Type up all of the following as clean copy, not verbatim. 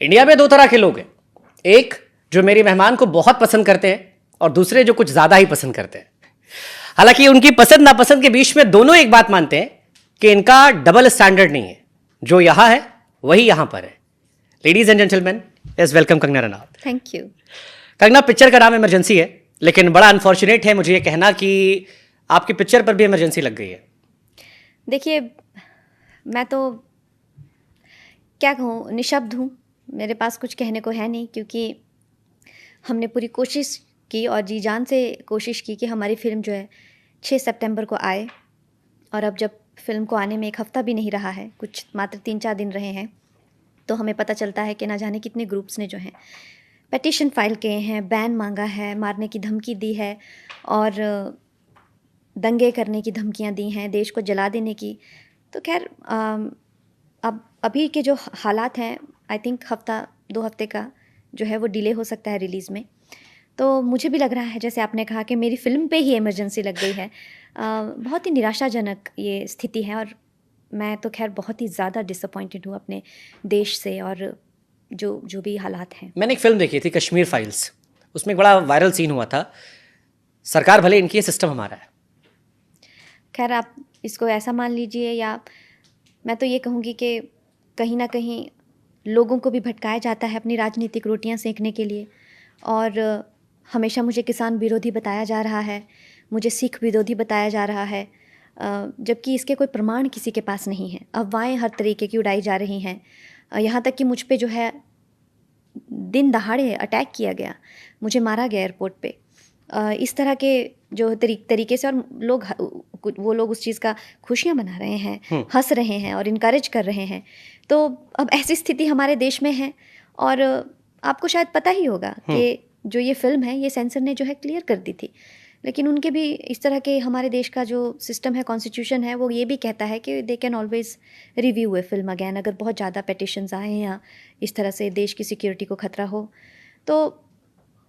India में दो तरह के लोग हैं, एक जो मेरी मेहमान को बहुत पसंद करते हैं और दूसरे जो कुछ ज्यादा ही पसंद करते हैं। हालांकि उनकी पसंद नापसंद के बीच में दोनों एक बात मानते हैं कि इनका डबल स्टैंडर्ड नहीं है, जो यहां है वही यहां पर है। Ladies and gentleman, let's welcome Kangana Ranaut. Thank you. Kangana, picture का नाम इमरजेंसी है, लेकिन बड़ा अनफॉर्चुनेट है मुझे ये कहना कि आपकी पिक्चर पर भी इमरजेंसी लग गई है। देखिए, मैं तो क्या कहूँ, निशब्द हूँ। मेरे पास कुछ कहने को है नहीं, क्योंकि हमने पूरी कोशिश की और जी जान से कोशिश की कि हमारी फ़िल्म जो है 6 सितंबर को आए। और अब जब फ़िल्म को आने में 1 हफ़्ता भी नहीं रहा है, कुछ मात्र 3-4 दिन रहे हैं, तो हमें पता चलता है कि ना जाने कितने ग्रुप्स ने जो है पेटिशन फाइल किए हैं, बैन मांगा है, मारने की धमकी दी है और दंगे करने की धमकियां दी हैं, देश को जला देने की। तो खैर, अब अभी के जो हालात हैं, आई थिंक 1-2 हफ्ते का जो है वो डिले हो सकता है रिलीज़ में। तो मुझे भी लग रहा है, जैसे आपने कहा, कि मेरी फ़िल्म पे ही इमरजेंसी लग गई है। बहुत ही निराशाजनक ये स्थिति है और मैं तो खैर बहुत ही ज़्यादा डिसअपॉइंटेड हूँ अपने देश से और जो भी हालात हैं। मैंने एक फिल्म देखी थी, कश्मीर फाइल्स। उसमें एक बड़ा वायरल सीन हुआ था, सरकार भले इनकी है, सिस्टम हमारा है। खैर, आप इसको ऐसा मान लीजिए, या मैं तो ये कहूँगी कि कहीं ना कहीं लोगों को भी भटकाया जाता है अपनी राजनीतिक रोटियां सेकने के लिए। और हमेशा मुझे किसान विरोधी बताया जा रहा है, मुझे सिख विरोधी बताया जा रहा है, जबकि इसके कोई प्रमाण किसी के पास नहीं है। अफवाहें हर तरीके की उड़ाई जा रही हैं। यहाँ तक कि मुझ पे जो है दिन दहाड़े अटैक किया गया, मुझे मारा गया एयरपोर्ट पे। इस तरह के जो तरीके से, और वो लोग उस चीज़ का खुशियाँ मना रहे हैं, हंस रहे हैं और इनकरेज कर रहे हैं। तो अब ऐसी स्थिति हमारे देश में है। और आपको शायद पता ही होगा कि जो ये फिल्म है, ये सेंसर ने जो है क्लियर कर दी थी, लेकिन उनके भी इस तरह के, हमारे देश का जो सिस्टम है, कॉन्स्टिट्यूशन है, वो ये भी कहता है कि they can always review A film again, अगर बहुत ज़्यादा पेटिशन्स आए या इस तरह से देश की सिक्योरिटी को खतरा हो। तो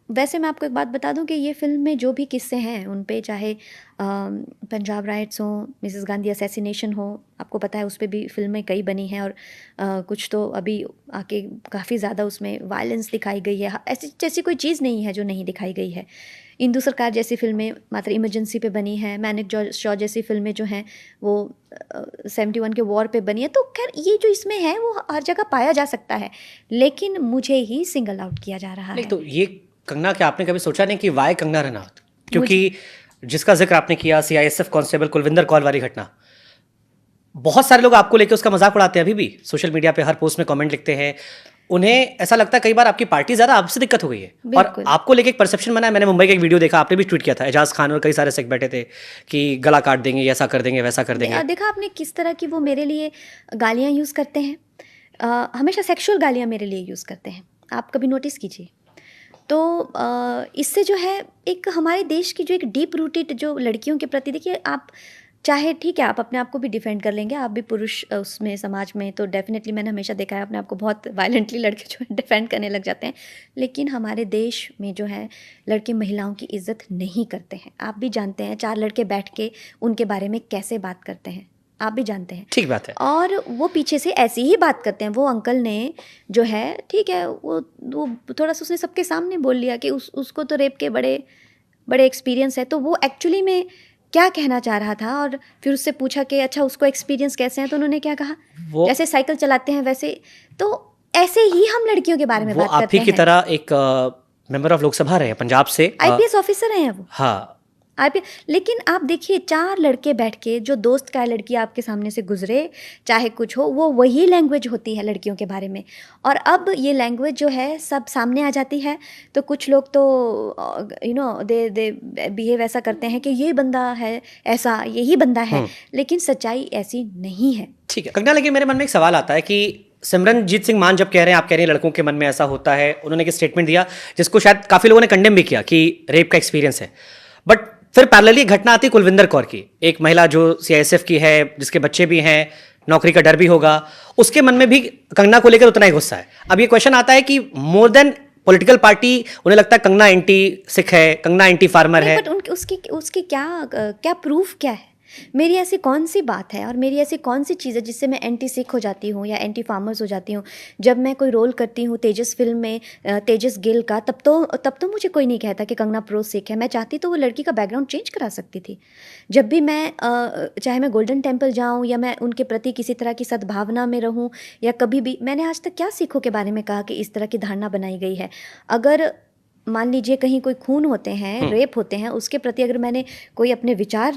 वैसे मैं आपको एक बात बता दूं कि ये फिल्म में जो भी किस्से हैं उन पे, चाहे पंजाब राइट्स हो, मिसेस गांधी असैसिनेशन हो, आपको पता है उस पर भी फिल्में कई बनी हैं। और कुछ तो अभी आके काफ़ी ज़्यादा उसमें वायलेंस दिखाई गई है। ऐसी जैसी कोई चीज़ नहीं है जो नहीं दिखाई गई है। इंदु सरकार जैसी फिल्में मात्र इमरजेंसी पे बनी है, मैनिक शॉ जैसी फिल्में जो हैं वो 71 के वॉर पे बनी है। तो खैर, ये जो इसमें है वो हर जगह पाया जा सकता है, लेकिन मुझे ही सिंगल आउट किया जा रहा है। तो ये कंगना, क्या आपने कभी सोचा नहीं कि वाई कंगना रनौत? क्योंकि जिसका जिक्र आपने किया, सीआईएसएफ कांस्टेबल कुलविंदर कौर वाली घटना, बहुत सारे लोग आपको लेकर उसका मजाक उड़ाते हैं। अभी भी सोशल मीडिया पे हर पोस्ट में कमेंट लिखते हैं। उन्हें ऐसा लगता है कई बार आपकी पार्टी ज्यादा, आपसे दिक्कत हो गई है और आपको लेके एक परसेप्शन बना है। मैंने मुंबई का एक वीडियो देखा, आपने भी ट्वीट किया था, एजाज खान और कई सारे सिख बैठे थे कि गला काट देंगे, ऐसा कर देंगे, वैसा कर देंगे। देखा आपने किस तरह की वो मेरे लिए गालियाँ यूज़ करते हैं। हमेशा सेक्सुअल गालियाँ मेरे लिए यूज़ करते हैं, आप कभी नोटिस कीजिए। तो इससे जो है एक हमारे देश की जो एक डीप रूटेड जो लड़कियों के प्रति, देखिए, आप चाहे ठीक है, आप अपने आप को भी डिफेंड कर लेंगे, आप भी पुरुष उसमें समाज में, तो डेफिनेटली मैंने हमेशा देखा है अपने आप को बहुत वायलेंटली लड़के जो है डिफेंड करने लग जाते हैं। लेकिन हमारे देश में जो है लड़के महिलाओं की इज्जत नहीं करते हैं। आप भी जानते हैं, 4 लड़के बैठ के उनके बारे में कैसे बात करते हैं, आप भी जानते हैं। ठीक बात है। और वो पीछे से ऐसी ही बात करते हैं। वो अंकल ने जो है, ठीक है, वो थोड़ा सा उसने सबके सामने बोल लिया कि उसको तो रेप के बड़े बड़े एक्सपीरियंस है। तो वो एक्चुअली में क्या कहना चाह रहा था, और फिर उससे पूछा कि अच्छा उसको एक्सपीरियंस कैसे हैं, तो उन्होंने क्या कहा, जैसे साइकिल चलाते हैं वैसे। तो ऐसे ही हम लड़कियों के बारे में बात करते हैं। आप ही की तरह एक मेंबर ऑफ लोकसभा रहे हैं पंजाब से, आईपीएस ऑफिसर हैं वो। हाँ, लेकिन आप देखिए, 4 लड़के बैठ के, जो दोस्त का लड़की आपके सामने से गुजरे, चाहे कुछ हो, वो वही लैंग्वेज होती है लड़कियों के बारे में। और अब ये लैंग्वेज जो है सब सामने आ जाती है। तो कुछ लोग तो दे बिहेव ऐसा करते हैं कि ये बंदा है ऐसा, यही बंदा है, लेकिन सच्चाई ऐसी नहीं है। ठीक है कंगना, लेकिन मेरे मन में एक सवाल आता है कि सिमरनजीत सिंह मान जब कह रहे हैं, आप कह रहे हैं लड़कों के मन में ऐसा होता है, उन्होंने एक स्टेटमेंट दिया जिसको शायद काफी लोगों ने कंडेम भी किया कि रेप का एक्सपीरियंस है, बट फिर पैरेलली घटना आती कुलविंदर कौर की, एक महिला जो सीआईएसएफ की है, जिसके बच्चे भी हैं, नौकरी का डर भी होगा, उसके मन में भी कंगना को लेकर उतना ही गुस्सा है। अब ये क्वेश्चन आता है कि मोर देन पॉलिटिकल पार्टी, उन्हें लगता है कंगना एंटी सिख है, कंगना एंटी फार्मर है। बट उसकी क्या प्रूफ क्या है? मेरी ऐसी कौन सी बात है और मेरी ऐसी कौन सी चीज़ है जिससे मैं एंटी सिख हो जाती हूँ या एंटी फार्मर्स हो जाती हूँ? जब मैं कोई रोल करती हूँ तेजस फिल्म में तेजस गिल का, तब तो मुझे कोई नहीं कहता कि कंगना प्रो सिख है। मैं चाहती तो वो लड़की का बैकग्राउंड चेंज करा सकती थी। जब भी मैं चाहे मैं गोल्डन टेम्पल जाऊँ या मैं उनके प्रति किसी तरह की सद्भावना में रहूँ, या कभी भी मैंने आज तक क्या सिखों के बारे में कहा कि इस तरह की धारणा बनाई गई है। अगर मान लीजिए कहीं कोई खून होते हैं, रेप होते हैं, उसके प्रति अगर मैंने कोई अपने विचार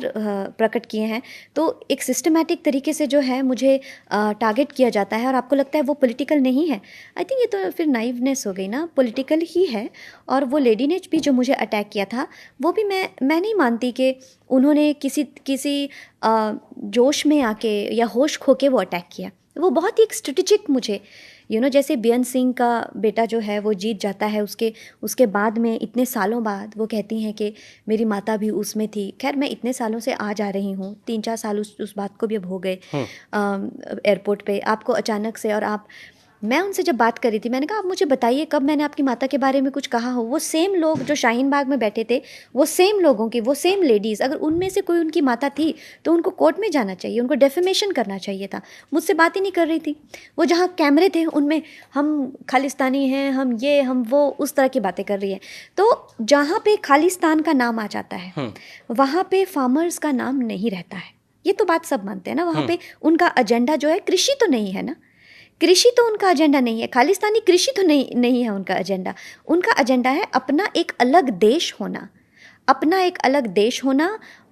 प्रकट किए हैं, तो एक सिस्टमैटिक तरीके से जो है मुझे टारगेट किया जाता है और आपको लगता है वो पॉलिटिकल नहीं है। आई थिंक ये तो फिर नाइवनेस हो गई ना, पॉलिटिकल ही है। और वो लेडी ने भी जो मुझे अटैक किया था, वो भी मैं नहीं मानती कि उन्होंने किसी जोश में आके या होश खो के वो अटैक किया। वो बहुत ही एक स्ट्रेटेजिक मुझे जैसे बेअंत सिंह का बेटा जो है वो जीत जाता है, उसके बाद में इतने सालों बाद वो कहती हैं कि मेरी माता भी उसमें थी। खैर मैं इतने सालों से आ जा रही हूँ, 3-4 साल उस बात को भी अब हो गए एयरपोर्ट पे आपको अचानक से। और मैं उनसे जब बात कर रही थी, मैंने कहा आप मुझे बताइए कब मैंने आपकी माता के बारे में कुछ कहा हो। वो सेम लोग जो शाहीन बाग में बैठे थे, वो सेम लोगों की, वो सेम लेडीज़, अगर उनमें से कोई उनकी माता थी तो उनको कोर्ट में जाना चाहिए, उनको डेफेमेशन करना चाहिए था। मुझसे बात ही नहीं कर रही थी। वो जहाँ कैमरे थे उनमें हम खालिस्तानी हैं, हम ये हम वो, उस तरह की बातें कर रही है। तो जहाँ पे खालिस्तान का नाम आ जाता है वहाँ पे फार्मर्स का नाम नहीं रहता है। ये तो बात सब मानते हैं ना। वहाँ पे उनका एजेंडा जो है कृषि तो नहीं है ना, कृषि तो उनका एजेंडा नहीं है। खालिस्तानी कृषि तो नहीं है उनका एजेंडा। उनका एजेंडा है अपना एक अलग देश होना, अपना एक अलग देश होना।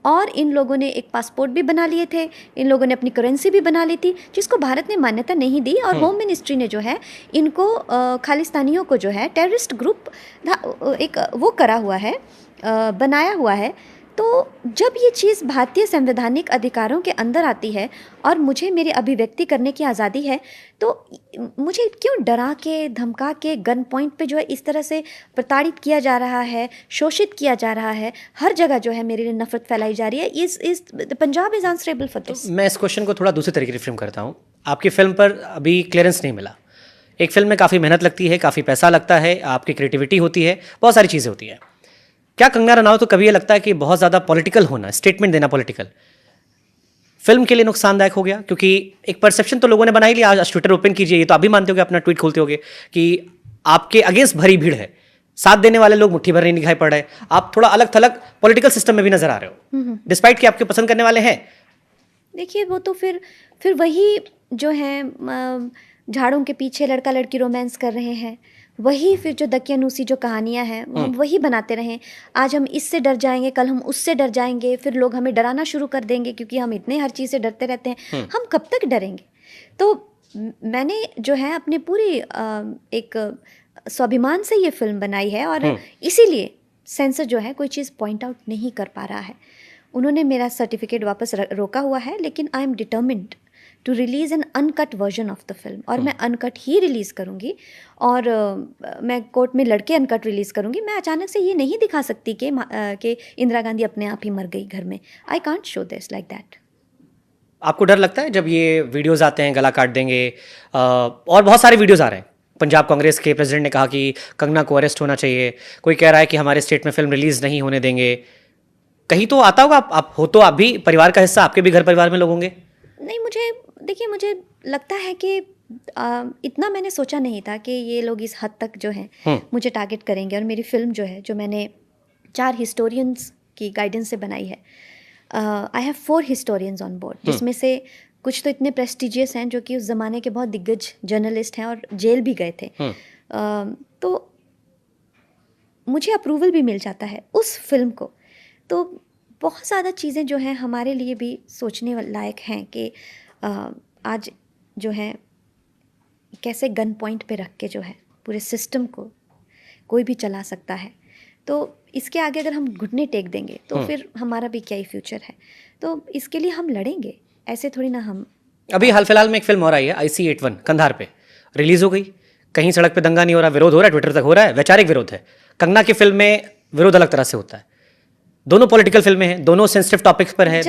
और इन लोगों ने एक पासपोर्ट भी बना लिए थे, इन लोगों ने अपनी करेंसी भी बना ली थी, जिसको भारत ने मान्यता नहीं दी। और होम मिनिस्ट्री ने जो है इनको खालिस्तानियों को जो है टेररिस्ट ग्रुप एक वो करा हुआ है, बनाया हुआ है। तो जब ये चीज़ भारतीय संवैधानिक अधिकारों के अंदर आती है और मुझे मेरी अभिव्यक्ति करने की आज़ादी है, तो मुझे क्यों डरा के धमका के गन पॉइंट पे जो है इस तरह से प्रताड़ित किया जा रहा है, शोषित किया जा रहा है, हर जगह जो है मेरे लिए नफरत फैलाई जा रही है। इस Punjab is answerable for this. मैं इस क्वेश्चन को थोड़ा दूसरे तरीके से फ्रेम करता हूँ। आपकी फिल्म पर अभी क्लियरेंस नहीं मिला। एक फिल्म में काफ़ी मेहनत लगती है, काफ़ी पैसा लगता है, आपकी क्रिएटिविटी होती है, बहुत सारी चीज़ें होती हैं। क्या कंगना रनावत को कभी ये लगता है कि बहुत ज़्यादा पॉलिटिकल होना, स्टेटमेंट देना पॉलिटिकल, फिल्म के लिए नुकसानदायक हो गया? क्योंकि एक परसेप्शन तो लोगों ने बना ही लिया। आज ट्विटर ओपन कीजिए, ये तो आप भी मानते हो कि अपना ट्वीट खोलते होगे कि आपके अगेंस्ट भरी भीड़ है, साथ देने वाले लोग मुट्ठी भर नहीं दिखाई पड़ रहे, आप थोड़ा अलग थलग पॉलिटिकल सिस्टम में भी नजर आ रहे हो, डिस्पाइट कि आपके पसंद करने वाले हैं। देखिए वो तो फिर वही जो है झाड़ों के पीछे लड़का लड़की रोमांस कर रहे हैं, वही फिर जो दकियानूसी जो कहानियां हैं हम वही बनाते रहें। आज हम इससे डर जाएंगे, कल हम उससे डर जाएंगे, फिर लोग हमें डराना शुरू कर देंगे क्योंकि हम इतने हर चीज़ से डरते रहते हैं। हम कब तक डरेंगे? तो मैंने जो है अपनी पूरी एक स्वाभिमान से ये फिल्म बनाई है और इसीलिए सेंसर जो है कोई चीज़ पॉइंट आउट नहीं कर पा रहा है। उन्होंने मेरा सर्टिफिकेट वापस रोका हुआ है, लेकिन I am determined to release an uncut version of the film. और मैं अनकट ही रिलीज़ करूँगी और मैं कोर्ट में लड़के अनकट रिलीज़ करूँगी। मैं अचानक से ये नहीं दिखा सकती कि इंदिरा गांधी अपने आप ही मर गई घर में। I can't show this like that. आपको डर लगता है जब ये वीडियोज़ आते हैं, गला काट देंगे, और बहुत सारे वीडियोज़ आ रहे हैं? पंजाब कांग्रेस के प्रेसिडेंट ने कहा कि कंगना को अरेस्ट होना चाहिए, कोई कह रहा है कि हमारे स्टेट में फिल्म रिलीज़ नहीं होने देंगे। कहीं तो आता होगा, आप हो तो आप भी परिवार का हिस्सा, आपके भी घर परिवार में लोग होंगे। नहीं, मुझे लगता है कि इतना मैंने सोचा नहीं था कि ये लोग इस हद तक जो है मुझे टारगेट करेंगे। और मेरी फिल्म जो है, जो मैंने 4 हिस्टोरियंस की गाइडेंस से बनाई है, I have 4 historians on board, जिसमें से कुछ तो इतने प्रेस्टिजियस हैं जो कि उस ज़माने के बहुत दिग्गज जर्नलिस्ट हैं और जेल भी गए थे। तो मुझे अप्रूवल भी मिल जाता है उस फिल्म को। तो बहुत ज़्यादा चीज़ें जो हैं हमारे लिए भी सोचने लायक हैं कि आज जो है कैसे गन पॉइंट पे रख के जो है पूरे सिस्टम को कोई भी चला सकता है। तो इसके आगे अगर हम घुटने टेक देंगे तो फिर हमारा भी क्या ही फ्यूचर है। तो इसके लिए हम लड़ेंगे, ऐसे थोड़ी ना हम। अभी हाल फिलहाल में एक फिल्म और आई है, IC-81 कंधार पे रिलीज़ हो गई। कहीं सड़क पे दंगा नहीं हो रहा, विरोध हो रहा है, ट्विटर तक हो रहा है, वैचारिक विरोध है। कंगना की फिल्म में विरोध अलग तरह से होता है। दोनों पॉलिटिकल फिल्में हैं, दोनों सेंसिटिव टॉपिक्स पर है।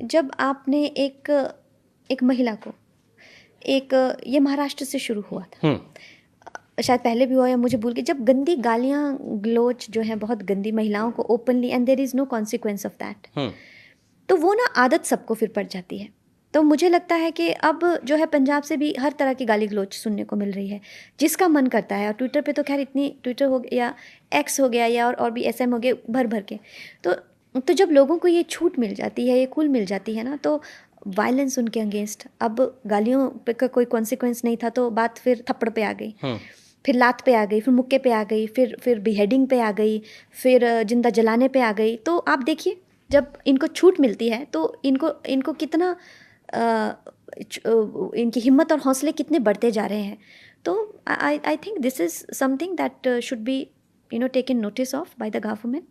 जब आपने एक महिला को ये महाराष्ट्र से शुरू हुआ था, शायद पहले भी हुआ या मुझे भूल गई, जब गंदी गालियाँ गलोच जो है बहुत गंदी महिलाओं को openly, and there is no consequence of that. तो वो ना आदत सबको फिर पड़ जाती है। तो मुझे लगता है कि अब जो है पंजाब से भी हर तरह की गाली गलौज सुनने को मिल रही है, जिसका मन करता है। और ट्विटर पे तो खैर इतनी, ट्विटर हो गया या एक्स हो गया या और भी SM हो गए भर भर के, तो जब लोगों को ये छूट मिल जाती है, ये खुल मिल जाती है ना, तो वायलेंस उनके अगेंस्ट, अब गालियों पे का कोई कॉन्सिक्वेंस नहीं था तो बात फिर थप्पड़ पे आ गई, फिर लात पे आ गई, फिर मुक्के पे आ गई, फिर बिहेडिंग पे आ गई, फिर जिंदा जलाने पे आ गई। तो आप देखिए जब इनको छूट मिलती है तो इनको कितना इनकी हिम्मत और हौसले कितने बढ़ते जा रहे हैं। तो I think this is something that should be taken notice of by the government.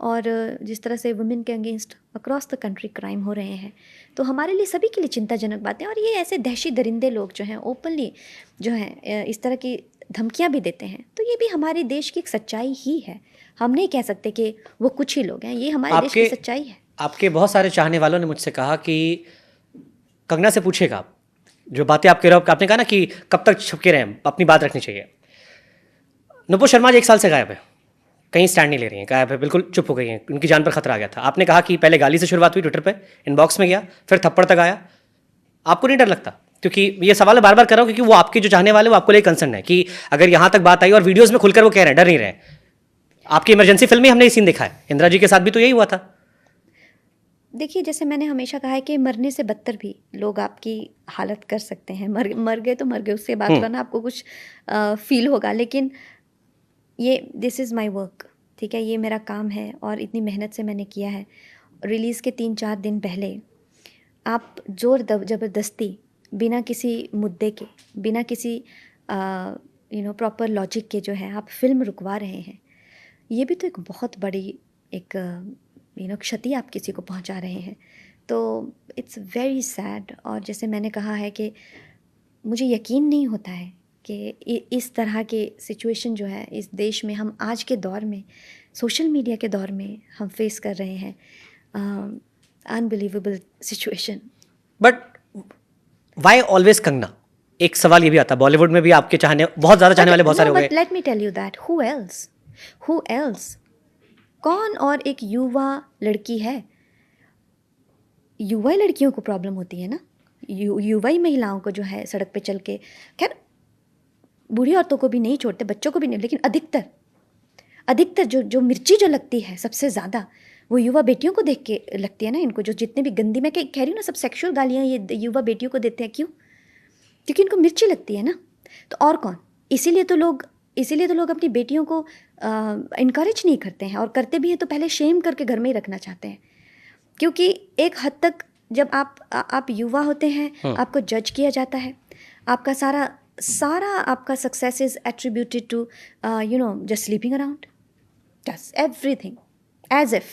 और जिस तरह से वुमेन के against across the country crime हो रहे हैं, तो हमारे लिए सभी के लिए चिंताजनक बातें। और ये ऐसे दहशी दरिंदे लोग जो हैं ओपनली जो हैं इस तरह की धमकियां भी देते हैं, तो ये भी हमारे देश की एक सच्चाई ही है। हम नहीं कह सकते कि वो कुछ ही लोग हैं, ये हमारे देश की सच्चाई है। आपके बहुत सारे चाहने वालों ने मुझसे कहा कि कंगना से पूछेगा आप, जो बातें आप कह रहे हो, आपने कहा ना कि कब तक छुपके रहें, अपनी बात रखनी चाहिए। नुपुर शर्मा जी 1 साल से गायब है, कहीं स्टैंड नहीं ले रही हैं, गायब है, बिल्कुल चुप हो गई हैं, उनकी जान पर खतरा आ गया था। आपने कहा कि पहले गाली से शुरुआत हुई ट्विटर पे, इनबॉक्स में गया, फिर थप्पड़ तक आया। आपको नहीं डर लगता? क्योंकि ये सवाल मैं बार बार कर रहा हूँ क्योंकि वो आपके जो चाहने वाले वो आपको लिए कंसर्न है कि अगर यहाँ तक बात आई और वीडियोज में खुलकर वो कह रहे हैं, डर नहीं रहे। आपकी इमरजेंसी फिल्म में हमने ये सीन देखा है, इंदिरा जी के साथ भी तो यही हुआ था। देखिए, जैसे मैंने हमेशा कहा है कि मरने से बदतर भी लोग आपकी हालत कर सकते हैं। मर गए तो मर गए, उससे बात करना आपको कुछ फील होगा, लेकिन ये दिस इज़ माय वर्क, ठीक है, ये मेरा काम है और इतनी मेहनत से मैंने किया है। रिलीज़ के 3-4 दिन पहले आप ज़बरदस्ती बिना किसी मुद्दे के, बिना किसी प्रॉपर लॉजिक के जो है आप फिल्म रुकवा रहे हैं, ये भी तो एक बहुत बड़ी एक क्षति आप किसी को पहुंचा रहे हैं। तो इट्स वेरी सैड। और जैसे मैंने कहा है कि मुझे यकीन नहीं होता है कि इस तरह के सिचुएशन जो है इस देश में हम आज के दौर में, सोशल मीडिया के दौर में हम फेस कर रहे हैं। Unbelievable situation. But why always Kangana? एक सवाल ये भी आता है, बॉलीवुड में भी आपके चाहने, बहुत ज़्यादा चाहने वाले बहुत सारे हो गए। Let me tell you that who else कौन और एक युवा लड़की है। युवा लड़कियों को प्रॉब्लम होती है ना, युवा ही महिलाओं को जो है सड़क पे चल के, खैर बूढ़ी औरतों को भी नहीं छोड़ते, बच्चों को भी नहीं, लेकिन अधिकतर जो मिर्ची जो लगती है सबसे ज़्यादा वो युवा बेटियों को देख के लगती है ना इनको। जो जितने भी गंदी, मैं कह रही हूँ ना, सब सेक्सुअल गालियाँ ये युवा बेटियों को देते हैं। क्यों? क्योंकि इनको मिर्ची लगती है ना। तो और कौन? इसीलिए तो लोग अपनी बेटियों को इनकरेज नहीं करते हैं, और करते भी हैं तो पहले शेम करके घर में ही रखना चाहते हैं। क्योंकि एक हद तक जब आप युवा होते हैं, आपको जज किया जाता है, आपका सारा आपका success is attributed to just sleeping around, just everything as if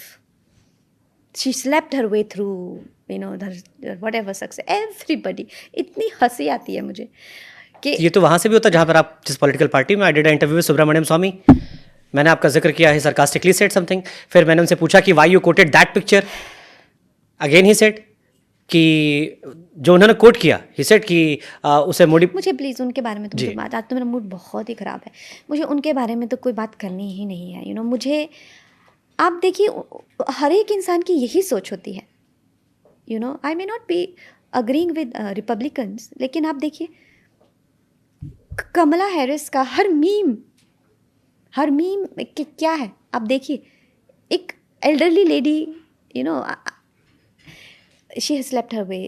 she slept her way through whatever success, everybody। इतनी हंसी आती है मुझे कि ये तो वहाँ से भी होता है जहाँ पर आप जिस पॉलिटिकल पार्टी में, I did interview with Subramanian Swamy, मैंने आपका जिक्र किया है, sarcastically said something, फिर मैंने उनसे पूछा कि why you coated that picture, again he said कि जो उन्होंने कोट किया, ही सेड कि उसे मोडी। मुझे प्लीज़ उनके बारे में तो बात, आज तो मेरा मूड बहुत ही ख़राब है, मुझे उनके बारे में तो कोई बात करनी ही नहीं है। मुझे, आप देखिए, हर एक इंसान की यही सोच होती है। I may not be agreeing with Republicans, लेकिन आप देखिए कमला हैरिस का हर मीम क्या है, आप देखिए, एक elderly lady, she has slept her way,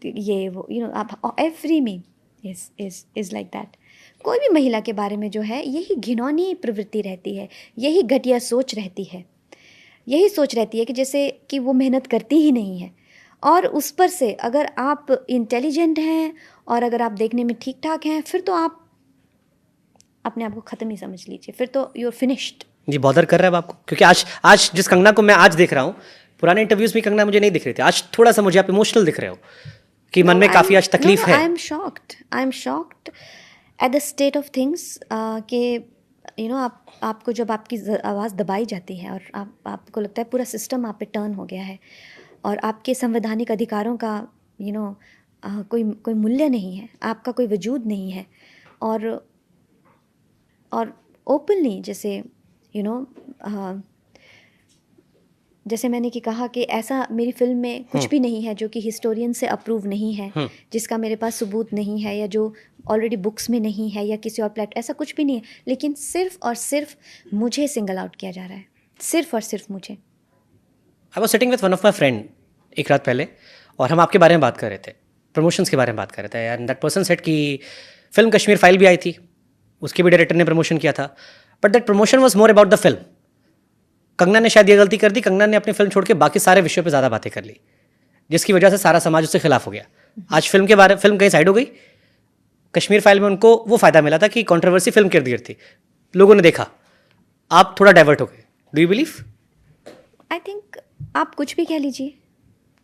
ये वो, आप every meme is like that. कोई भी महिला के बारे में जो है यही घिनौनी प्रवृत्ति रहती है, यही घटिया सोच रहती है, यही सोच रहती है कि जैसे कि वो मेहनत करती ही नहीं है। और उस पर से अगर आप इंटेलिजेंट हैं और अगर आप देखने में ठीक ठाक हैं, फिर तो आप अपने आप को ख़त्म ही समझ लीजिए, फिर तो यू आर फिनिश्ड। जी, बॉदर कर रहा है आपको? क्योंकि आज जिस कंगना को मैं आज देख रहा हूँ, पुराने इंटरव्यूज में कंगना मुझे नहीं दिख रहे थे, आज थोड़ा सा मुझे आप इमोशनल दिख रहे हो कि मन में काफ़ी आज तकलीफ है। I am shocked at the state of things कि आपको जब आपकी आवाज़ दबाई जाती है और आपको लगता है पूरा सिस्टम आप पे टर्न हो गया है और आपके संवैधानिक अधिकारों का कोई मूल्य नहीं है, आपका कोई वजूद नहीं है, और ओपनली जैसे जैसे मैंने कि कहा कि ऐसा मेरी फिल्म में कुछ भी नहीं है जो कि हिस्टोरियन से अप्रूव नहीं है, जिसका मेरे पास सबूत नहीं है, या जो ऑलरेडी बुक्स में नहीं है, या किसी और प्लेट, ऐसा कुछ भी नहीं है। लेकिन सिर्फ और सिर्फ मुझे सिंगल आउट किया जा रहा है, सिर्फ और सिर्फ मुझे। I was sitting with one of my friend एक रात पहले, और हम आपके बारे में बात कर रहे थे, प्रमोशंस के बारे में बात कर रहे थे। एंड दैट पर्सन सेड कि फिल्म कश्मीर फाइल भी आई थी, उसके भी डायरेक्टर ने प्रमोशन किया था, but that promotion was more about the film. Kangana ने शायद ये गलती कर दी, कंगना ने अपनी फिल्म छोड़ के बाकी सारे विषयों पे ज़्यादा बातें कर ली, जिसकी वजह से सारा समाज उसके खिलाफ हो गया। आज फिल्म कहीं साइड हो गई। कश्मीर फाइल में उनको वो फ़ायदा मिला था कि कंट्रोवर्सी फिल्म के इर्द गिर्द थी, लोगों ने देखा, आप थोड़ा डाइवर्ट हो गए। Do you believe? I think आप कुछ भी कह लीजिए,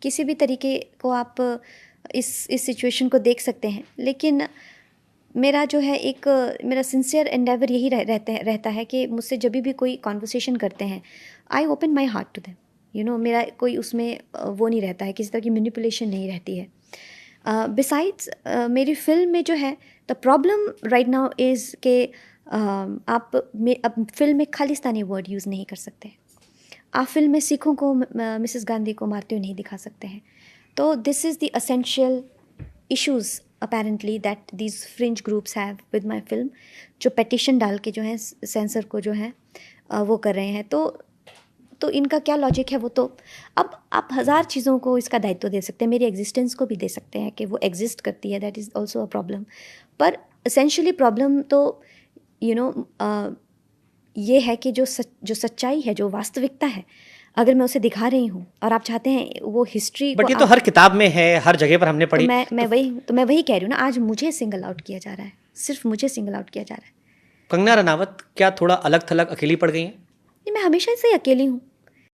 किसी भी तरीके को आप इस सिचुएशन को देख सकते हैं, लेकिन मेरा जो है एक मेरा सिंसियर एंडेवर यही रहता है कि मुझसे जब भी कोई कॉन्वर्सेशन करते हैं, I open my heart to them, you know. मेरा कोई उसमें वो नहीं रहता है, किसी तरह की मैनिपुलेशन नहीं रहती है। बिसाइड्स मेरी फिल्म में जो है, the problem right now is कि आप अब फिल्म में खालिस्तानी वर्ड यूज़ नहीं कर सकते। आप फिल्म में सिखों को, मिसेस गांधी को मारते हुए नहीं दिखा सकते हैं। तो this is the essential issues apparently that these fringe groups have with my film, जो petition डाल के जो है सेंसर को जो है वो कर रहे हैं। तो इनका क्या लॉजिक है, वो तो अब आप हज़ार चीज़ों को इसका दायित्व दे सकते हैं, मेरी एग्जिस्टेंस को भी दे सकते हैं कि वो एग्जिस्ट करती है, that is also a problem. पर एसेंशियली प्रॉब्लम तो यू नो ये है कि जो सच्चाई है, जो वास्तविकता है, अगर मैं उसे दिखा रही हूँ और आप चाहते हैं वो हिस्ट्री, बट ये तो हर किताब में है, हर जगह पर हमने पढ़ी। तो मैं वही कह रही हूँ ना, आज मुझे सिंगल आउट किया जा रहा है, सिर्फ मुझे सिंगल आउट किया जा रहा है। कंगना रनावत क्या थोड़ा अलग थलग अकेली पड़ गई हैं? नहीं, मैं हमेशा से ही अकेली हूँ।